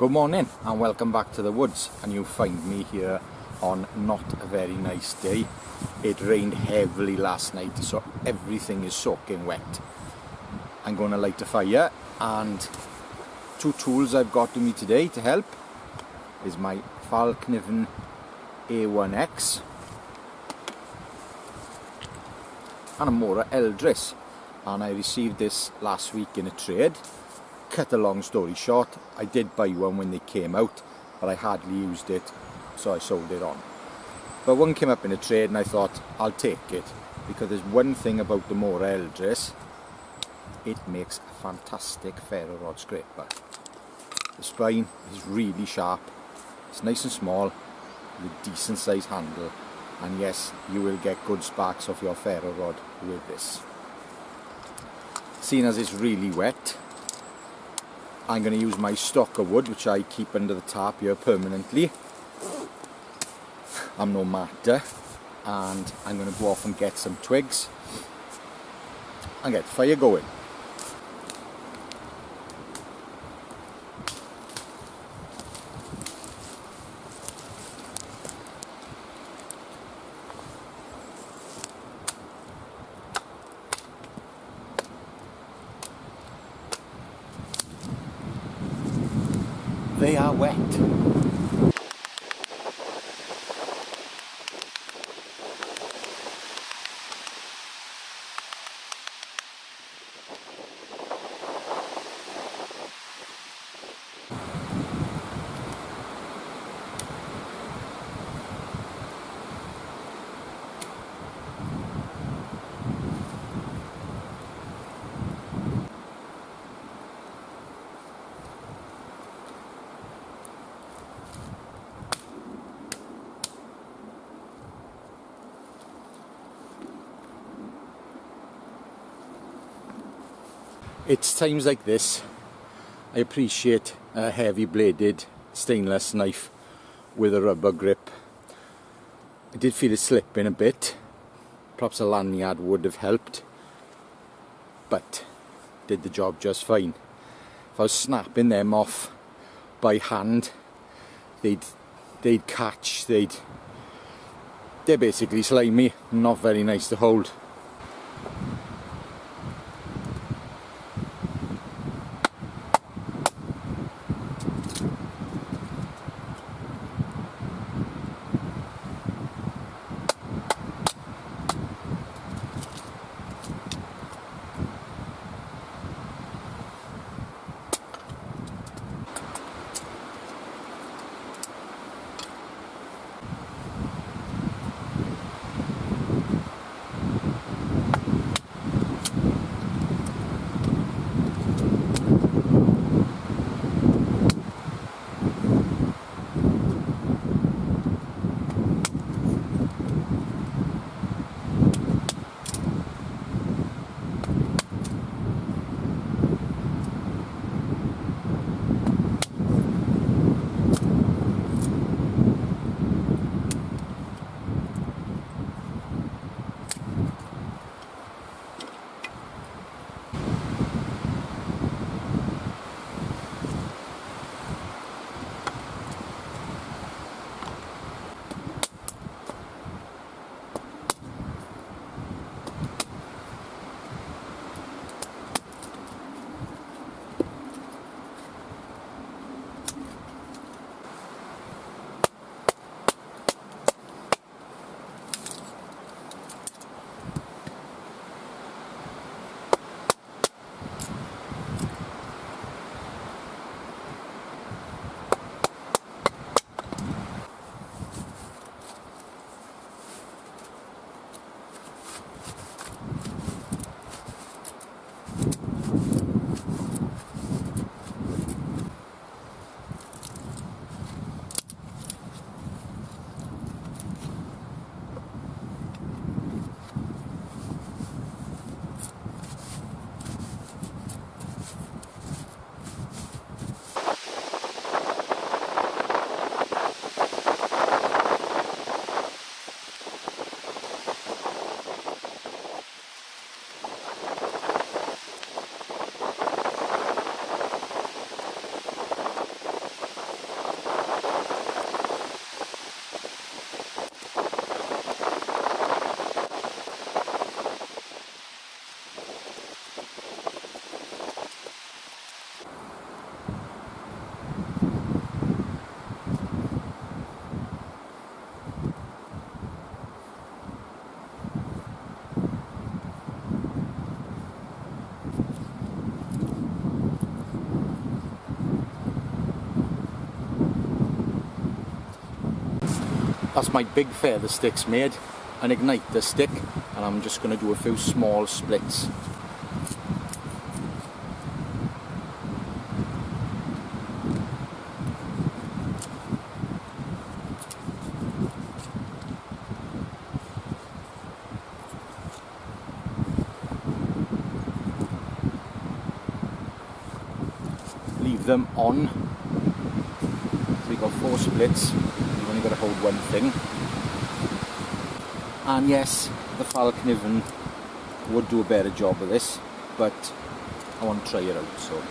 Good morning and welcome back to the woods, and you find me here on not a very nice day. It rained heavily last night, so everything is soaking wet. I'm going to light a fire, and two tools I've got with me today to help is my Fallkniven A1X and a Mora Eldris, and I received this last week in a trade. Cut a long story short, I did buy one when they came out, but I hardly used it, so I sold it on. But one came up in a trade and I thought I'll take it, because there's one thing about the Mora Eldris: it makes a fantastic ferro rod scraper. The spine is really sharp, it's nice and small, with a decent sized handle, and yes, you will get good sparks off your ferro rod with this. Seeing as it's really wet, I'm going to use my stock of wood, which I keep under the tarp here permanently. I'm no matter, and I'm going to go off and get some twigs and get the fire going. They are wet. It's times like this I appreciate a heavy bladed stainless knife with a rubber grip. I did feel it slipping a bit, perhaps a lanyard would have helped, but did the job just fine. If I was snapping them off by hand, they'd catch, they're basically slimy, not very nice to hold. That's my big feather sticks made, an igniter stick, and I'm just going to do a few small splits. Leave them on. So you've got 4 splits, you've only got to hold one thing. And yes, the Fallkniven would do a better job of this, but I want to try it out, so.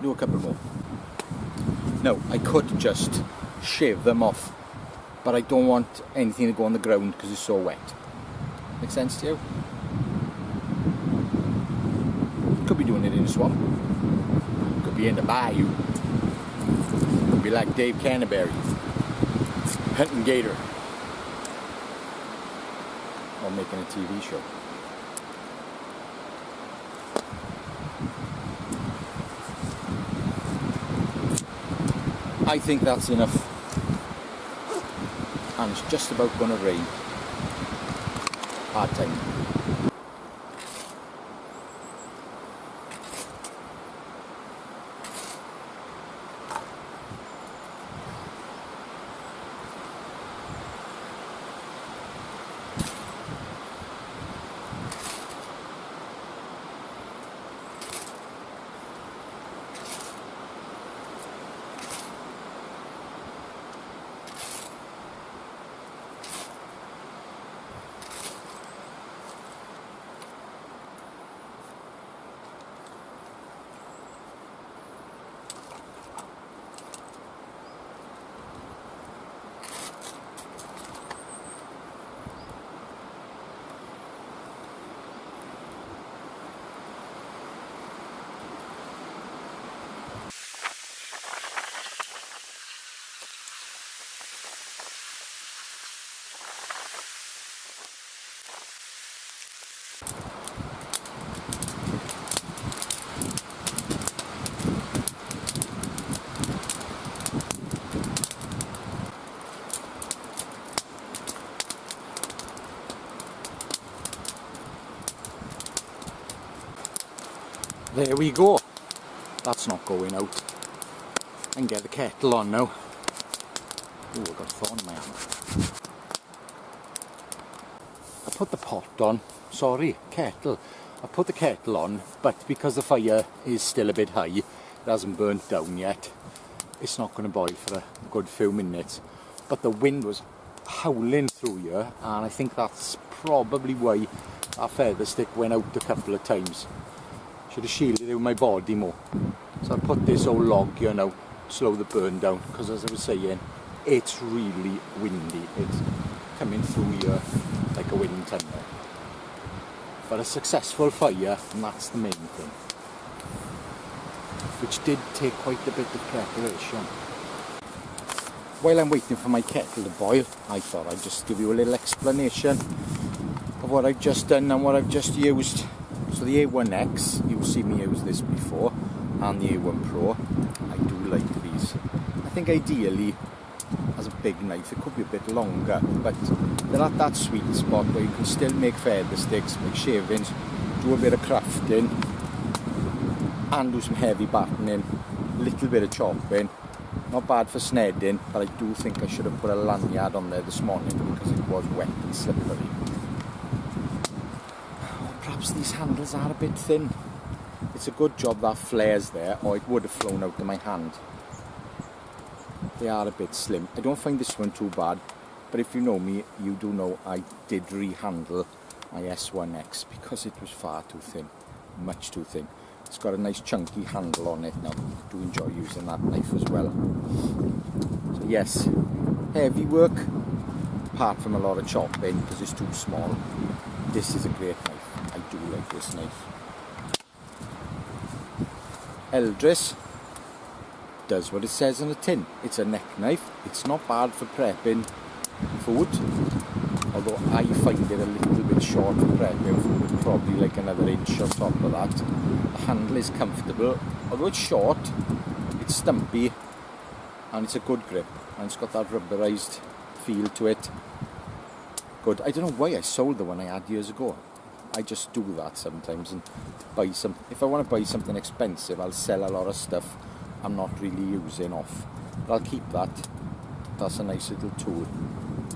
Do a couple more. Now, I could just shave them off, but I don't want anything to go on the ground because it's so wet. Make sense to you? Could be doing it in a swamp. Could be in the bayou. Could be like Dave Canterbury, hunting gator. Or making a TV show. I think that's enough. And it's just about going to rain. Hard time. There we go. That's not going out. I can get the kettle on now. Oh, I've got a thorn in my hand. I put the pot on. Sorry, kettle. I put the kettle on, but because the fire is still a bit high, it hasn't burnt down yet. It's not going to boil for a good few minutes. But the wind was howling through here, and I think that's probably why our feather stick went out a couple of times. Should have shielded it with my body more. So I put this old log here now, slow the burn down, because as I was saying, it's really windy. It's coming through here like a wind tunnel. But a successful fire, and that's the main thing. Which did take quite a bit of preparation. While I'm waiting for my kettle to boil, I thought I'd just give you a little explanation of what I've just done and what I've just used. So the A1X, you've seen me use this before, and the A1 Pro, I do like these. I think ideally, as a big knife, it could be a bit longer, but they're at that sweet spot where you can still make feather sticks, make shavings, do a bit of crafting, and do some heavy battening, a little bit of chopping. Not bad for snedding, but I do think I should have put a lanyard on there this morning because it was wet and slippery. Perhaps these handles are a bit thin. It's a good job that flare's there, or it would have flown out of my hand. They are a bit slim. I don't find this one too bad, but if you know me, you do know I did rehandle my S1X because it was far too thin, much too thin. It's got a nice chunky handle on it now. I do enjoy using that knife as well. So yes, heavy work, apart from a lot of chopping because it's too small. This is a great knife. I do like this knife. Eldris does what it says on the tin. It's a neck knife. It's not bad for prepping food, although I find it a little bit short for prepping food, probably like another inch on top of that. The handle is comfortable. Although it's short, It's stumpy and it's a good grip, and it's got that rubberized feel to it. Good. I don't know why I sold the one I had years ago. I just do that sometimes and buy some. If I want to buy something expensive, I'll sell a lot of stuff I'm not really using off. But I'll keep that. That's a nice little tool.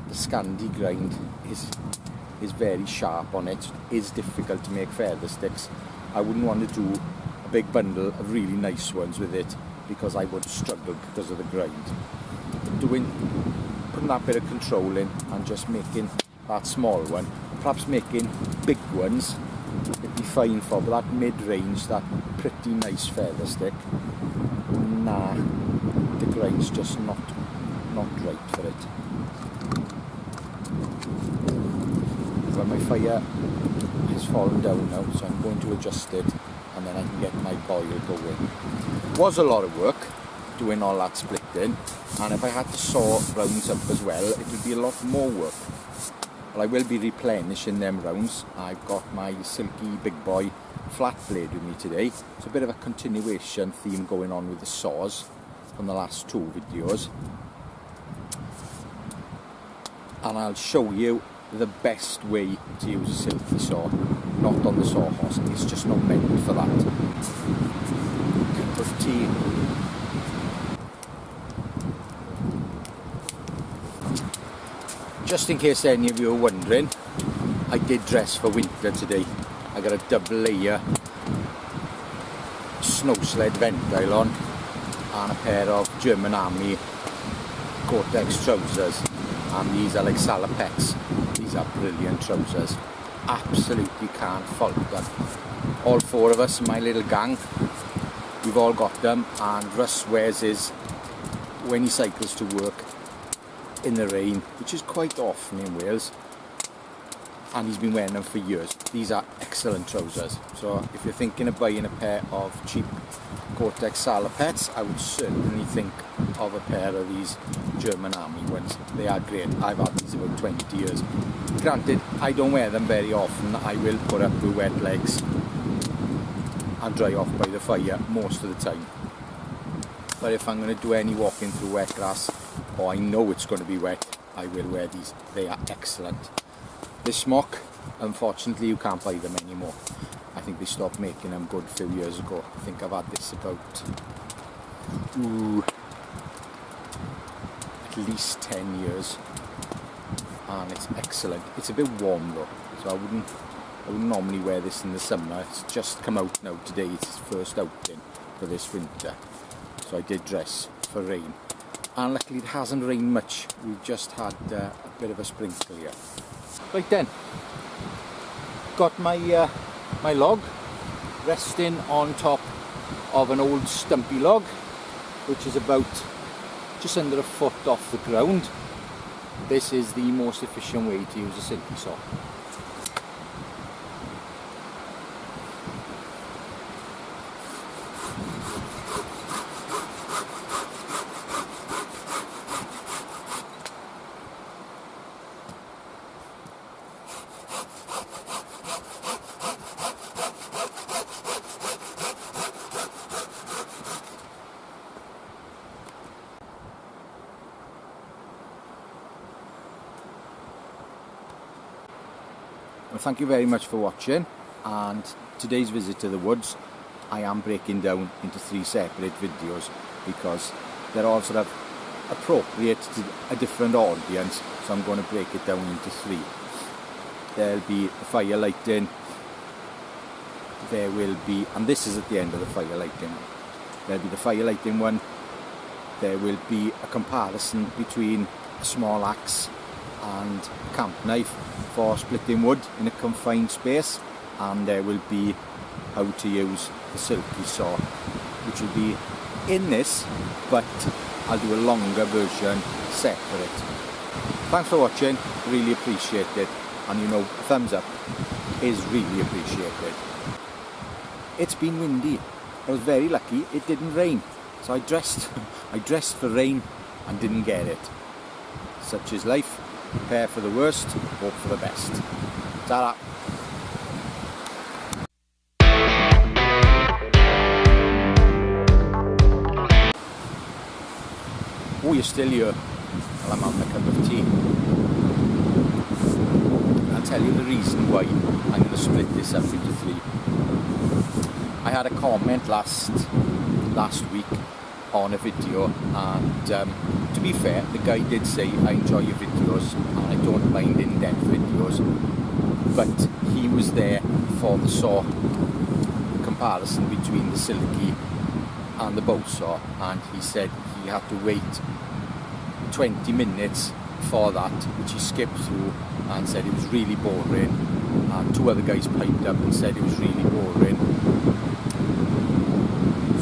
The Scandi grind is very sharp on it. It is difficult to make feather sticks. I wouldn't want to do a big bundle of really nice ones with it because I would struggle because of the grind. Putting that bit of control in and just making that small one, perhaps making big ones, it'd be fine for, but that mid-range, that pretty nice feather stick, nah, the grind's just not right for it. Well, my fire has fallen down now, so I'm going to adjust it and then I can get my boil going. It was a lot of work doing all that splitting, and if I had to saw rounds up as well, it would be a lot more work. But I will be replenishing them rounds. I've got my silky big boy flat blade with me today. It's a bit of a continuation theme going on with the saws from the last two videos. And I'll show you the best way to use a silky saw, not on the sawhorse. It's just not meant for that. Cup of tea. Just in case any of you are wondering, I did dress for winter today. I got a double layer snow sled ventile on and a pair of German Army Gore-Tex trousers, and these are like salopettes. These are brilliant trousers. Absolutely can't fault them. All four of us, my little gang, we've all got them, and Russ wears his when he cycles to work in the rain, which is quite often in Wales, and he's been wearing them for years. These are excellent trousers, so if you're thinking of buying a pair of cheap Gore-Tex salopettes, I would certainly think of a pair of these German Army ones. They are great. I've had these about 20 years. Granted, I don't wear them very often. I will put up with wet legs and dry off by the fire most of the time. But if I'm going to do any walking through wet grass, or I know it's going to be wet, I will wear these. They are excellent. This smock, unfortunately, you can't buy them anymore. I think they stopped making them good a few years ago. I think I've had this about at least 10 years, and it's excellent. It's a bit warm though, so I wouldn't normally wear this in the summer. It's just come out now today. It's its first outing for this winter, so I did dress for rain, and luckily it hasn't rained much. We've just had a bit of a sprinkle here. Right then, got my my log resting on top of an old stumpy log, which is about just under a foot off the ground. This is the most efficient way to use a silky saw. Well, thank you very much for watching, and today's visit to the woods I am breaking down into 3 separate videos because they're all sort of appropriate to a different audience, so I'm going to break it down into 3. There'll be the fire lighting, there will be, and this is at the end of the fire lighting, there'll be the fire lighting one, there will be a comparison between a small axe and a camp knife for splitting wood in a confined space, and there will be how to use the silky saw, which will be in this, but I'll do a longer version separate. Thanks for watching, really appreciate it, and you know, a thumbs up is really appreciated. It's been windy. I was very lucky it didn't rain, so I dressed for rain and didn't get it. Such is life. Prepare for the worst, hope for the best. Ta-da! Oh, you're still here? Well, I'm having a cup of tea. I'll tell you the reason why I'm going to split this up into 3. I had a comment last week on a video, and to be fair, the guy did say, I enjoy your videos and I don't mind in-depth videos, but he was there for the saw comparison between the Silky and the bow saw, and he said he had to wait 20 minutes for that, which he skipped through, and said it was really boring, and 2 other guys piped up and said it was really boring.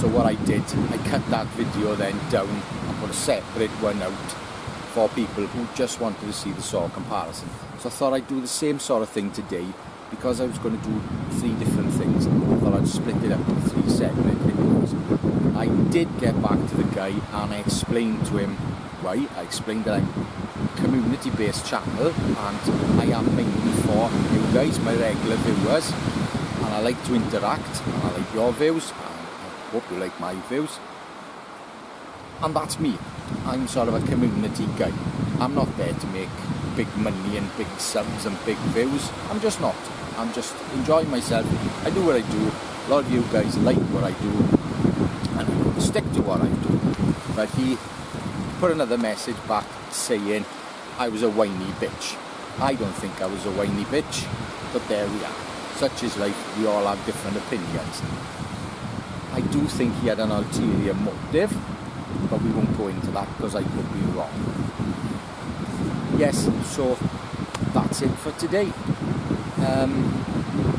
So what I did, I cut that video then down and put a separate one out for people who just wanted to see the saw comparison. So I thought I'd do the same sort of thing today, because I was going to do 3 different things. I thought I'd split it up into 3 separate videos. I did get back to the guy and I explained to him why. I explained that I'm a community-based channel and I am mainly for you guys, my regular viewers, and I like to interact and I like your views. Hope you like my views, and that's me. I'm sort of a community guy. I'm not there to make big money and big subs and big views. I'm just not. I'm just enjoying myself. I do what I do. A lot of you guys like what I do, and I'm going to stick to what I do. But he put another message back saying I was a whiny bitch. I don't think I was a whiny bitch, but there we are. Such is life. We all have different opinions. I do think he had an ulterior motive, but we won't go into that because I could be wrong. Yes, so that's it for today.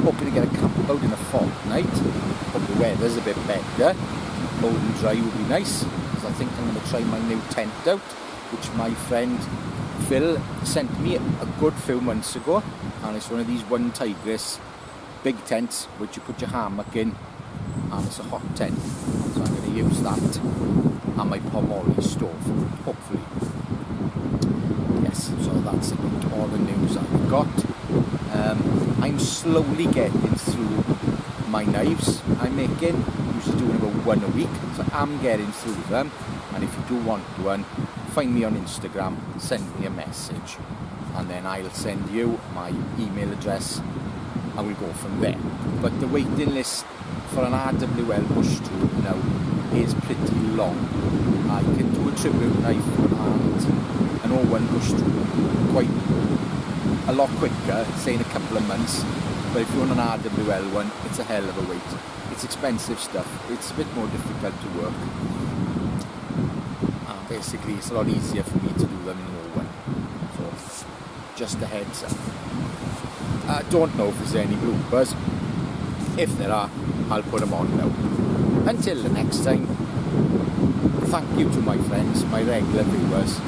Hoping to get a camp out in a fortnight. Hope the weather's a bit better. Cold and dry would be nice, because I think I'm going to try my new tent out, which my friend Phil sent me a good few months ago, and it's one of these One Tigress big tents which you put your hammock in, and it's a hot tent, so I'm going to use that and my Pomori stove, hopefully. Yes, so that's about all the news I've got. I'm slowly getting through my knives I'm making. Usually doing about 1 a week, so I'm getting through them. And if you do want one, find me on Instagram, send me a message, and then I'll send you my email address and we'll go from there. But the waiting list for an RWL bush tool now is pretty long. I can do a tribute knife and an 01 bush tool quite a lot quicker, say in a couple of months, but if you want an RWL one, it's a hell of a wait. It's expensive stuff, it's a bit more difficult to work. Basically it's a lot easier for me to do them in 01, so just a heads up. I don't know if there's any bloopers. If there are, I'll put them on now. Until the next time, thank you to my friends, my regular viewers.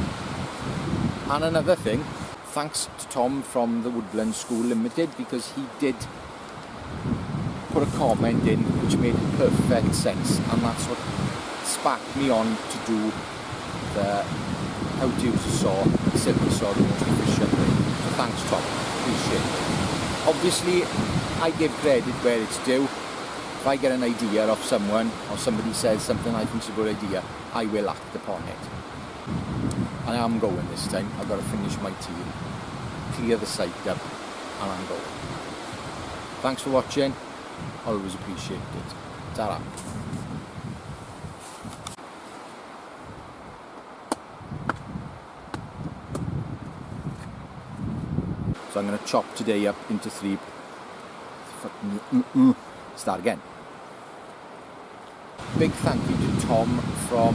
And another thing, thanks to Tom from the Woodland School Limited, because he did put a comment in which made perfect sense, and that's what sparked me on to do the how to use a saw, the Silky saw the most efficient way. So thanks Tom, appreciate it. Obviously, I give credit where it's due. If I get an idea of someone, or somebody says something I think is a good idea, I will act upon it. And I am going this time. I've got to finish my tea, clear the site up, and I'm going. Thanks for watching. Always appreciate it. Ta-ra. So I'm going to chop today up into 3. Start again. Big thank you to Tom from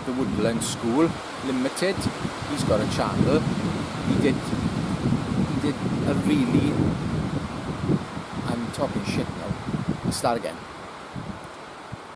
the Woodland School Limited. He's got a channel. He did a really... I'm talking shit now. Start again.